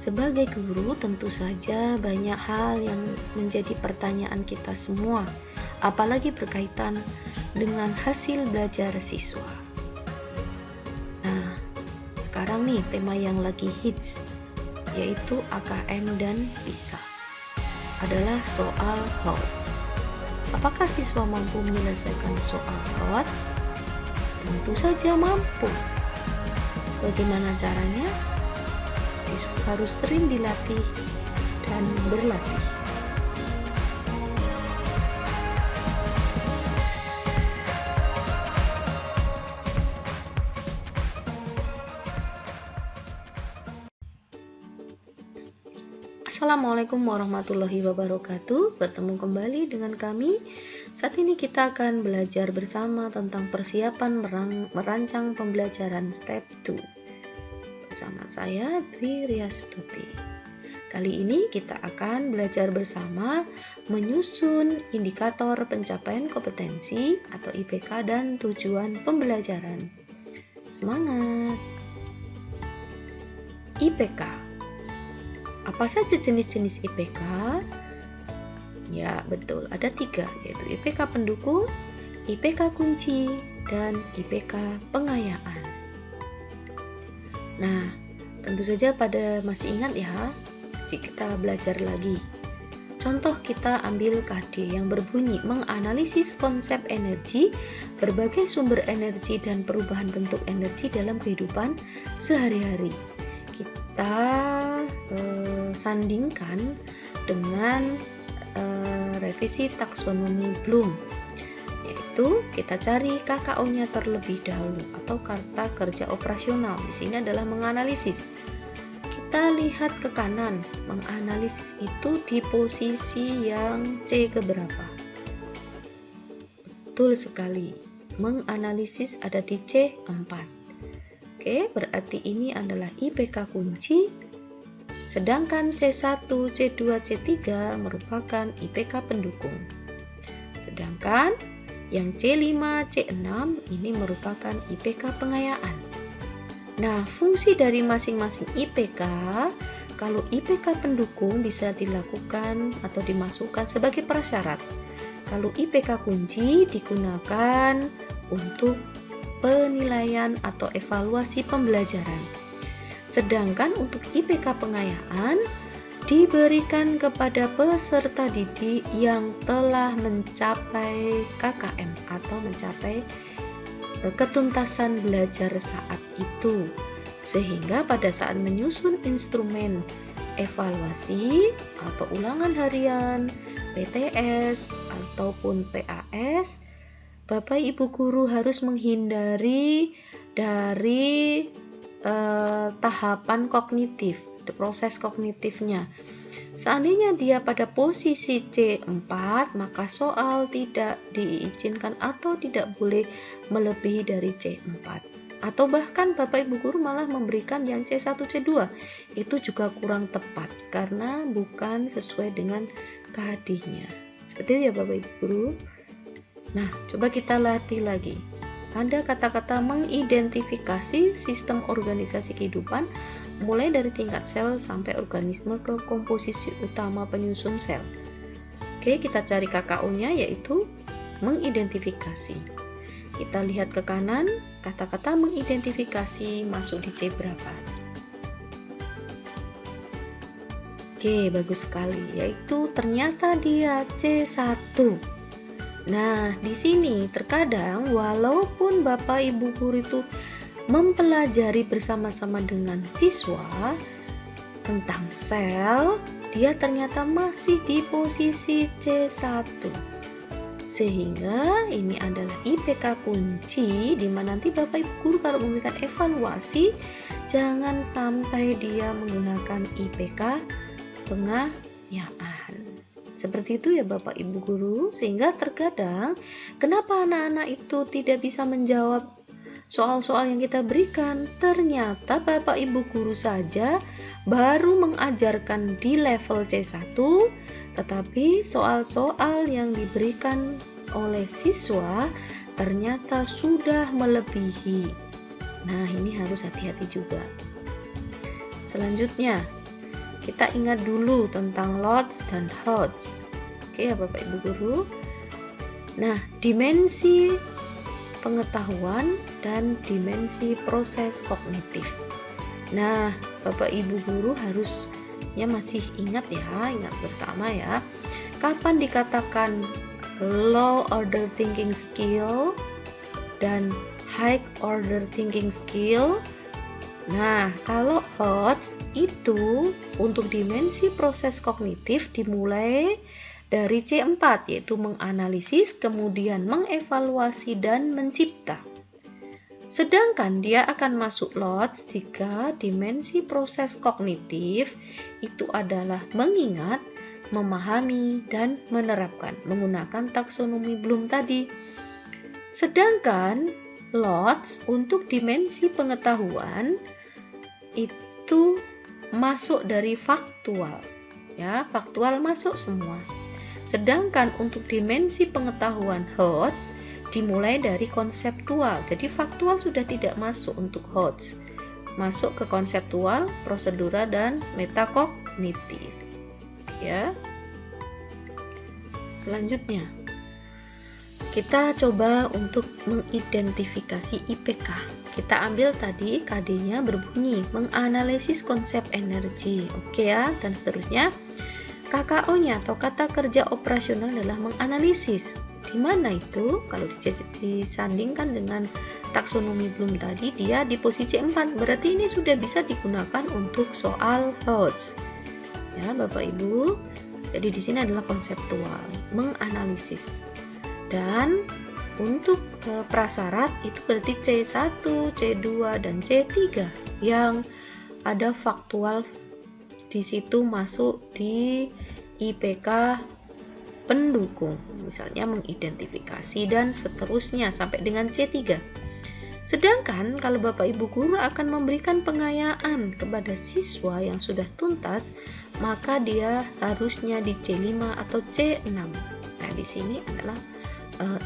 Sebagai guru, tentu saja banyak hal yang menjadi pertanyaan kita semua, apalagi berkaitan dengan hasil belajar siswa. Nah, sekarang nih tema yang lagi hits, yaitu AKM dan PISA, adalah soal HOTS. Apakah siswa mampu menyelesaikan soal HOTS? Tentu saja mampu. Bagaimana caranya? Siswa harus sering dilatih dan berlatih. Assalamualaikum warahmatullahi wabarakatuh. Bertemu kembali dengan kami. Saat ini kita akan belajar bersama tentang persiapan merancang pembelajaran step 2. Bersama saya Dwi Riastuti. Kali ini kita akan belajar bersama menyusun indikator pencapaian kompetensi atau IPK dan tujuan pembelajaran. Semangat! IPK. Apa saja jenis-jenis IPK? Ya, betul. Ada 3, yaitu IPK pendukung, IPK kunci, dan IPK pengayaan. Nah, tentu saja pada masih ingat ya, jika kita belajar lagi. Contoh kita ambil KD yang berbunyi menganalisis konsep energi, berbagai sumber energi, dan perubahan bentuk energi dalam kehidupan sehari-hari. Kita sandingkan dengan revisi taksonomi Bloom, yaitu kita cari KKO-nya terlebih dahulu atau kata kerja operasional. Di sini adalah menganalisis. Kita lihat ke kanan, menganalisis itu di posisi yang C keberapa? Betul sekali, menganalisis ada di C4. Oke, berarti ini adalah IPK kunci, sedangkan C1, C2, C3 merupakan IPK pendukung. Sedangkan yang C5, C6 ini merupakan IPK pengayaan. Nah, fungsi dari masing-masing IPK, kalau IPK pendukung bisa dilakukan atau dimasukkan sebagai prasyarat. Kalau IPK kunci digunakan untuk penilaian atau evaluasi pembelajaran. Sedangkan untuk IPK pengayaan diberikan kepada peserta didik yang telah mencapai KKM atau mencapai ketuntasan belajar saat itu. Sehingga pada saat menyusun instrumen evaluasi atau ulangan harian, PTS ataupun PAS, Bapak Ibu guru harus menghindari dari tahapan kognitif, proses kognitifnya. Seandainya dia pada posisi C4, maka soal tidak diizinkan atau tidak boleh melebihi dari C4. Atau bahkan Bapak Ibu guru malah memberikan yang C1, C2. Itu juga kurang tepat karena bukan sesuai dengan KD-nya. Seperti itu ya Bapak Ibu guru. Nah, coba kita latih lagi. Ada kata-kata mengidentifikasi sistem organisasi kehidupan mulai dari tingkat sel sampai organisme ke komposisi utama penyusun sel. Oke, kita cari KKO-nya yaitu mengidentifikasi. Kita lihat ke kanan, kata-kata mengidentifikasi masuk di C berapa? Oke, bagus sekali, yaitu ternyata dia C1. Nah, di sini terkadang walaupun Bapak Ibu guru itu mempelajari bersama-sama dengan siswa tentang sel, dia ternyata masih di posisi C1. Sehingga ini adalah IPK kunci di mana nanti Bapak Ibu guru kalau memberikan evaluasi jangan sampai dia menggunakan IPK pengayaan. Seperti itu ya Bapak Ibu guru, sehingga terkadang kenapa anak-anak itu tidak bisa menjawab soal-soal yang kita berikan, ternyata Bapak Ibu guru saja baru mengajarkan di level C1, tetapi soal-soal yang diberikan oleh siswa ternyata sudah melebihi. Nah, ini harus hati-hati juga. Selanjutnya, kita ingat dulu tentang lots dan HOTS. Oke ya Bapak Ibu Guru. Nah, dimensi pengetahuan dan dimensi proses kognitif. Nah, Bapak Ibu Guru harusnya masih ingat bersama ya. Kapan dikatakan low order thinking skill dan high order thinking skill? Nah, kalau HOTS itu untuk dimensi proses kognitif dimulai dari C4, yaitu menganalisis, kemudian mengevaluasi dan mencipta. Sedangkan dia akan masuk LOTS jika dimensi proses kognitif itu adalah mengingat, memahami, dan menerapkan menggunakan taksonomi Bloom tadi. Sedangkan LOTS untuk dimensi pengetahuan itu masuk dari faktual, ya, faktual masuk semua. Sedangkan untuk dimensi pengetahuan HOTS dimulai dari konseptual. Jadi faktual sudah tidak masuk untuk HOTS. Masuk ke konseptual, prosedural, dan metakognitif. Ya. Selanjutnya, kita coba untuk mengidentifikasi IPK. Kita ambil tadi KD-nya berbunyi menganalisis konsep energi. Oke ya, dan seterusnya. KKO-nya atau kata kerja operasional adalah menganalisis. Di mana itu? Kalau disandingkan dengan taksonomi Bloom tadi, dia di posisi 4. Berarti ini sudah bisa digunakan untuk soal HOTS. Ya, Bapak Ibu. Jadi di sini adalah konseptual, menganalisis. Dan untuk prasyarat itu berarti C1, C2, dan C3 yang ada faktual di situ masuk di IPK pendukung, misalnya mengidentifikasi dan seterusnya sampai dengan C3. Sedangkan kalau Bapak Ibu Guru akan memberikan pengayaan kepada siswa yang sudah tuntas, maka dia harusnya di C5 atau C6. Nah, di sini adalah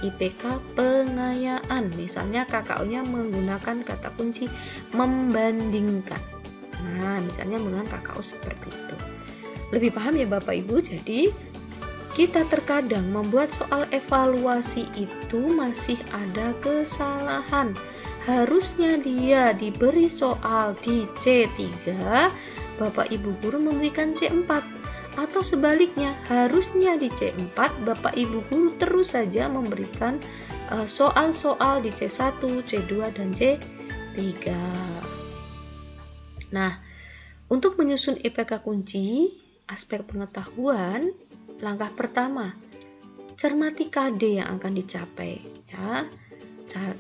IPK pengayaan. Misalnya KKO-nya menggunakan kata kunci membandingkan. Nah, misalnya menggunakan KKO seperti itu. Lebih paham ya Bapak Ibu? Jadi, kita terkadang membuat soal evaluasi itu masih ada kesalahan. Harusnya dia diberi soal di C3, Bapak Ibu Guru memberikan C4. Atau sebaliknya, harusnya di C4 Bapak Ibu Guru terus saja memberikan soal-soal di C1, C2, dan C3. Nah, untuk menyusun IPK kunci aspek pengetahuan, langkah pertama, cermati KD yang akan dicapai, ya.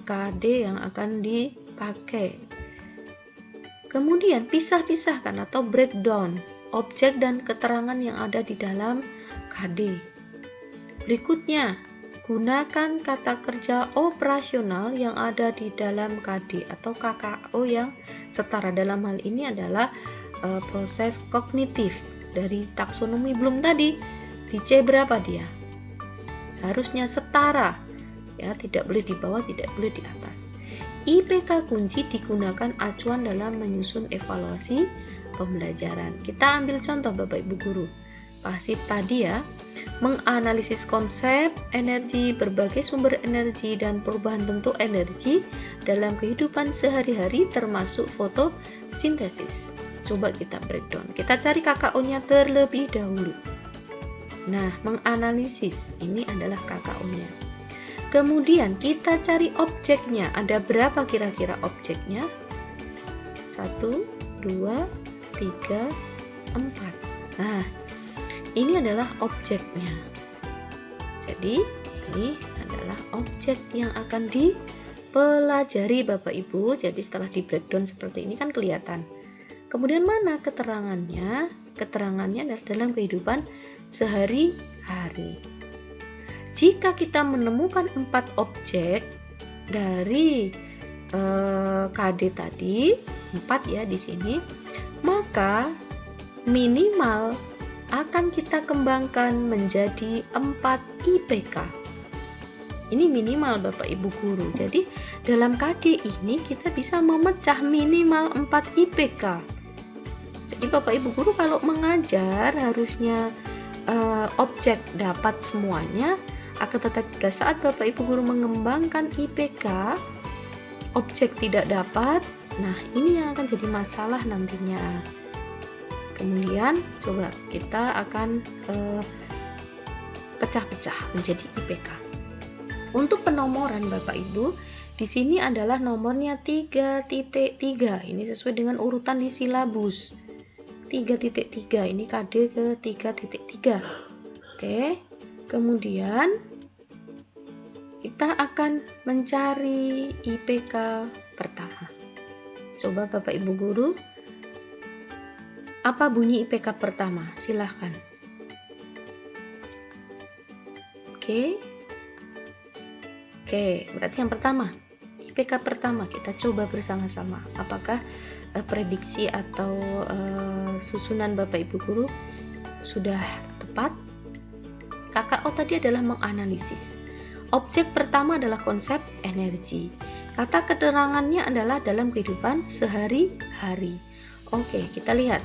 KD yang akan dipakai. Kemudian pisah-pisahkan atau breakdown objek dan keterangan yang ada di dalam KD. Berikutnya, gunakan kata kerja operasional yang ada di dalam KD atau KKO yang setara. Dalam hal ini adalah proses kognitif dari taksonomi Bloom tadi. Di C berapa dia? Harusnya setara, ya, tidak boleh di bawah, tidak boleh di atas. IPK kunci digunakan acuan dalam menyusun evaluasi pembelajaran. Kita ambil contoh Bapak Ibu Guru. Pasif tadi ya, menganalisis konsep energi, berbagai sumber energi, dan perubahan bentuk energi dalam kehidupan sehari-hari termasuk fotosintesis. Coba kita breakdown. Kita cari KKO-nya terlebih dahulu. Nah, menganalisis ini adalah KKO-nya. Kemudian kita cari objeknya. Ada berapa kira-kira objeknya? 1, 2, 3, 4. Nah, ini adalah objeknya. Jadi, ini adalah objek yang akan dipelajari Bapak Ibu. Jadi, setelah di breakdown seperti ini kan kelihatan. Kemudian mana keterangannya? Keterangannya adalah dalam kehidupan sehari-hari. Jika kita menemukan 4 objek dari KD tadi, 4 ya di sini, maka minimal akan kita kembangkan menjadi 4 IPK. Ini minimal Bapak Ibu Guru. Jadi dalam KD ini kita bisa memecah minimal 4 IPK. Jadi Bapak Ibu guru kalau mengajar harusnya objek dapat semuanya, akan tetapi pada saat Bapak Ibu guru mengembangkan IPK, objek tidak dapat. Nah, ini yang akan jadi masalah nantinya. Kemudian coba kita akan pecah-pecah menjadi IPK. Untuk penomoran Bapak Ibu, di sini adalah nomornya 3.3. Ini sesuai dengan urutan di silabus. 3.3 ini KD ke 3.3. Oke. Kemudian kita akan mencari IPK pertama. Coba Bapak Ibu guru, apa bunyi IPK pertama? Silahkan. Oke, berarti yang pertama, IPK pertama kita coba bersama-sama. Apakah prediksi atau susunan Bapak Ibu guru sudah tepat? KKO tadi adalah menganalisis. Objek pertama adalah konsep energi. Kata keterangannya adalah dalam kehidupan sehari-hari. Oke, kita lihat.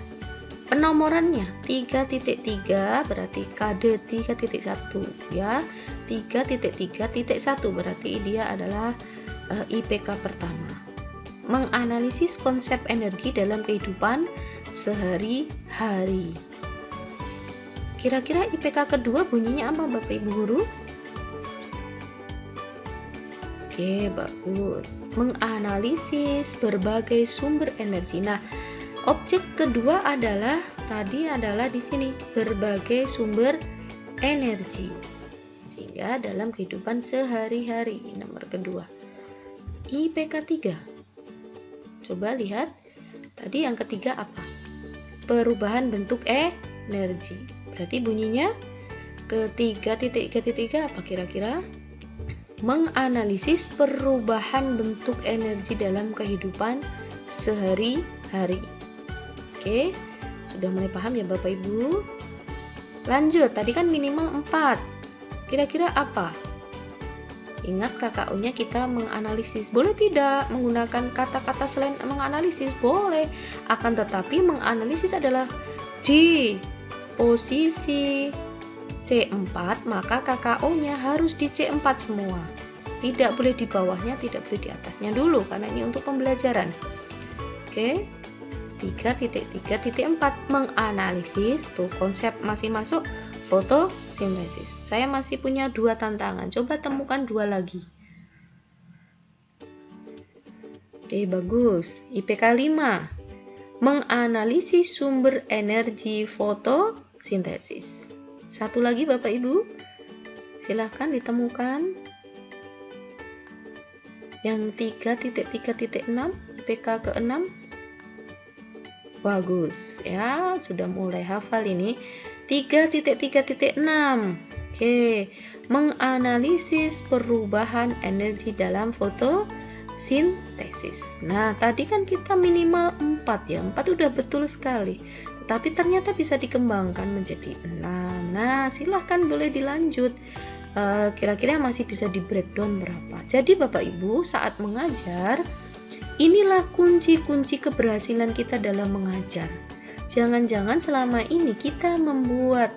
Penomorannya 3.3 berarti KD 3.1 ya. 3.3.1 berarti dia adalah IPK pertama. Menganalisis konsep energi dalam kehidupan sehari-hari. Kira-kira IPK kedua bunyinya apa Bapak Ibu guru? Oke, bagus. Menganalisis berbagai sumber energi. Nah, objek kedua adalah di sini berbagai sumber energi. Sehingga dalam kehidupan sehari-hari, nomor kedua. IPK 3. Coba lihat, tadi yang ketiga apa? Perubahan bentuk energi. Berarti bunyinya ketiga apa kira-kira? Menganalisis perubahan bentuk energi dalam kehidupan sehari-hari. Oke, sudah mulai paham ya Bapak Ibu? Lanjut, tadi kan minimal 4. Kira-kira apa? Ingat KKO-nya kita menganalisis. Boleh tidak menggunakan kata-kata selain menganalisis? Boleh. Akan tetapi menganalisis adalah di posisi C4, maka KKO-nya harus di C4 semua. Tidak boleh di bawahnya, tidak boleh di atasnya dulu, karena ini untuk pembelajaran. Oke. 3.3.4 menganalisis. Tuh konsep masih masuk, fotosintesis. Saya masih punya 2 tantangan. Coba temukan 2 lagi. Oke, bagus. IPK 5. Menganalisis sumber energi fotosintesis. Satu lagi Bapak Ibu. Silahkan ditemukan. Yang 3.3.6 IPK ke-6. Bagus ya, sudah mulai hafal ini. 3.3.6. Oke, menganalisis perubahan energi dalam fotosintesis. Nah, tadi kan kita minimal 4 ya. 4 udah betul sekali. Tapi ternyata bisa dikembangkan menjadi 6. Nah, silahkan boleh dilanjut. Kira-kira masih bisa di breakdown berapa. Jadi Bapak Ibu saat mengajar, inilah kunci-kunci keberhasilan kita dalam mengajar. Jangan-jangan selama ini kita membuat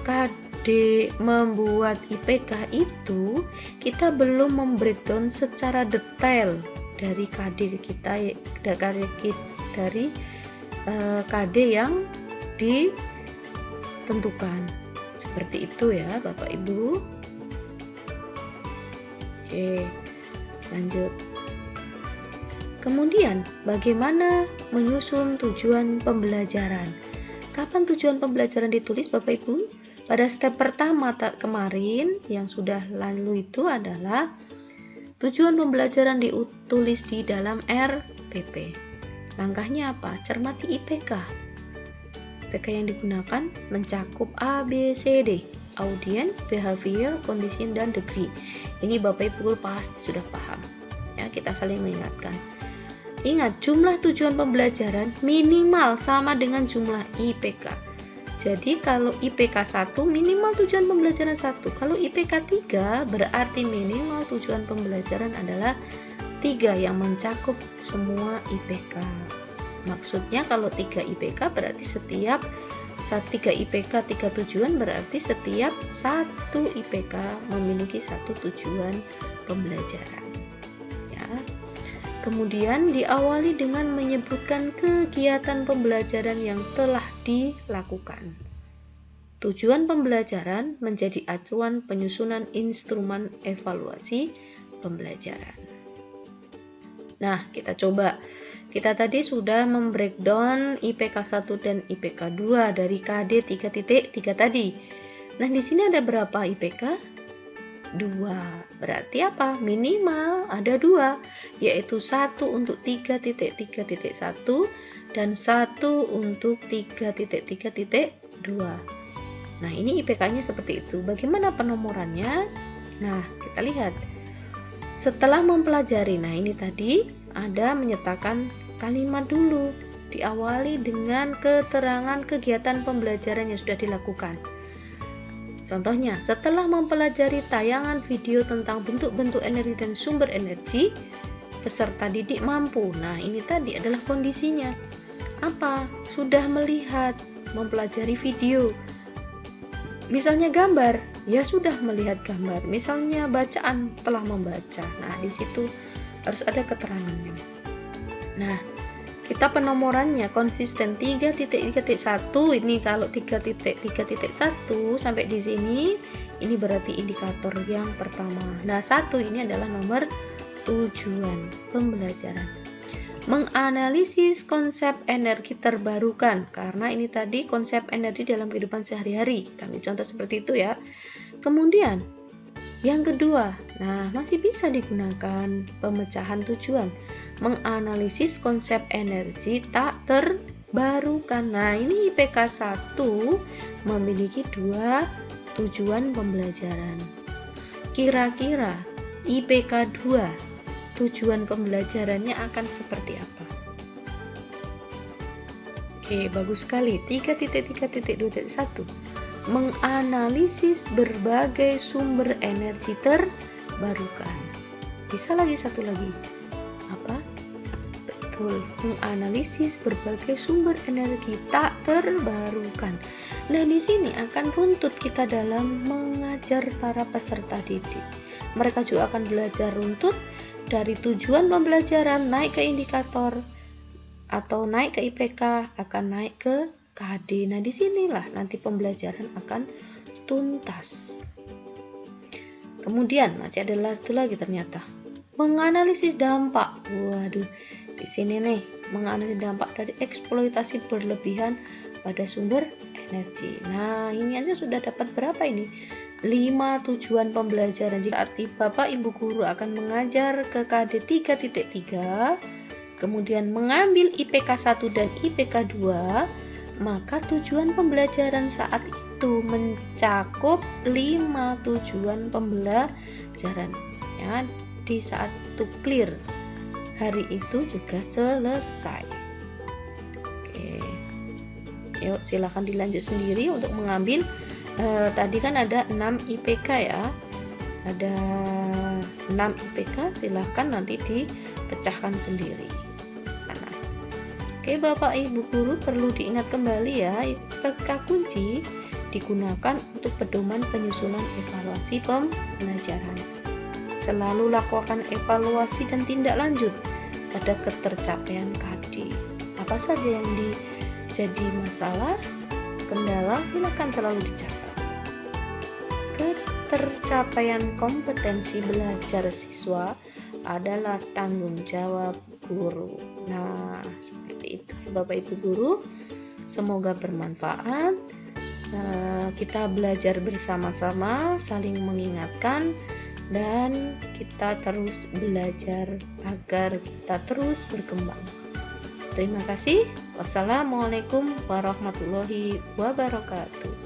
KD, membuat IPK itu, kita belum membreakdown secara detail dari KD kita, dari KD yang ditentukan. Seperti itu ya Bapak Ibu. Oke, lanjut. Kemudian, bagaimana menyusun tujuan pembelajaran? Kapan tujuan pembelajaran ditulis Bapak Ibu? Pada step pertama kemarin yang sudah lalu itu adalah tujuan pembelajaran ditulis di dalam RPP. Langkahnya apa? Cermati IPK. IPK yang digunakan mencakup A, B, C, D. Audien, behavior, condition, dan degree. Ini Bapak Ibu pasti sudah paham. Ya, kita saling mengingatkan. Ingat, jumlah tujuan pembelajaran minimal sama dengan jumlah IPK. Jadi kalau IPK 1 minimal tujuan pembelajaran 1. Kalau IPK 3 berarti minimal tujuan pembelajaran adalah 3 yang mencakup semua IPK. Maksudnya kalau 3 IPK berarti setiap 3 IPK 3 tujuan berarti setiap 1 IPK memiliki 1 tujuan pembelajaran. Ya. Kemudian diawali dengan menyebutkan kegiatan pembelajaran yang telah dilakukan. Tujuan pembelajaran menjadi acuan penyusunan instrumen evaluasi pembelajaran. Nah, kita coba. Kita tadi sudah membreakdown IPK 1 dan IPK 2 dari KD 3.3 tadi. Nah, di sini ada berapa IPK? 2. Berarti apa? Minimal ada 2, yaitu 1 untuk 3.3.1 dan 1 untuk 3.3.2. Nah, ini IPK-nya seperti itu. Bagaimana penomorannya? Nah, kita lihat. Setelah mempelajari, nah ini tadi ada menyertakan kalimat dulu. Diawali dengan keterangan kegiatan pembelajaran yang sudah dilakukan. Contohnya, setelah mempelajari tayangan video tentang bentuk-bentuk energi dan sumber energi, peserta didik mampu. Nah, ini tadi adalah kondisinya. Apa? Sudah melihat, mempelajari video. Misalnya gambar, ya sudah melihat gambar. Misalnya bacaan, telah membaca. Nah, di situ harus ada keterangannya. Nah, kita penomorannya konsisten 3.3.1. Ini kalau 3.3.1 sampai di sini, ini berarti indikator yang pertama. Nah, 1 ini adalah nomor tujuan pembelajaran. Menganalisis konsep energi terbarukan, karena ini tadi konsep energi dalam kehidupan sehari-hari. Kami contoh seperti itu ya. Kemudian yang kedua, nah masih bisa digunakan pemecahan tujuan. Menganalisis konsep energi tak terbarukan. Nah, ini IPK 1 memiliki 2 tujuan pembelajaran. Kira-kira IPK 2 tujuan pembelajarannya akan seperti apa? Oke, bagus sekali. 3.3.2.1 menganalisis berbagai sumber energi terbarukan. Bisa lagi satu lagi. Apa? Betul, menganalisis berbagai sumber energi tak terbarukan. Nah, di sini akan runtut kita dalam mengajar para peserta didik. Mereka juga akan belajar runtut dari tujuan pembelajaran naik ke indikator atau naik ke IPK, akan naik ke KD. Nah, disinilah nanti pembelajaran akan tuntas. Kemudian masih ada satu lagi ternyata, menganalisis dampak. Waduh, di sini nih menganalisis dampak dari eksploitasi berlebihan pada sumber energi. Nah, ini aja sudah dapat berapa ini? 5 tujuan pembelajaran. Jika Bapak Ibu guru akan mengajar ke KD 3.3, kemudian mengambil IPK 1 dan IPK 2, maka tujuan pembelajaran saat itu mencakup 5 tujuan pembelajaran. Ya, di saat itu clear, hari itu juga selesai. Oke, yuk silakan dilanjut sendiri untuk mengambil. Tadi kan ada 6 IPK ya, ada 6 IPK, silahkan nanti dipecahkan sendiri. Nah, oke Bapak Ibu guru, perlu diingat kembali ya, IPK kunci digunakan untuk pedoman penyusunan evaluasi pembelajaran. Selalu lakukan evaluasi dan tindak lanjut pada ketercapaian KD. Apa saja yang jadi masalah, kendala, silakan selalu dicapai. Ketercapaian kompetensi belajar siswa adalah tanggung jawab guru. Nah, seperti itu Bapak Ibu guru. Semoga bermanfaat. Kita belajar bersama-sama, saling mengingatkan, dan kita terus belajar agar kita terus berkembang. Terima kasih. Wassalamualaikum warahmatullahi wabarakatuh.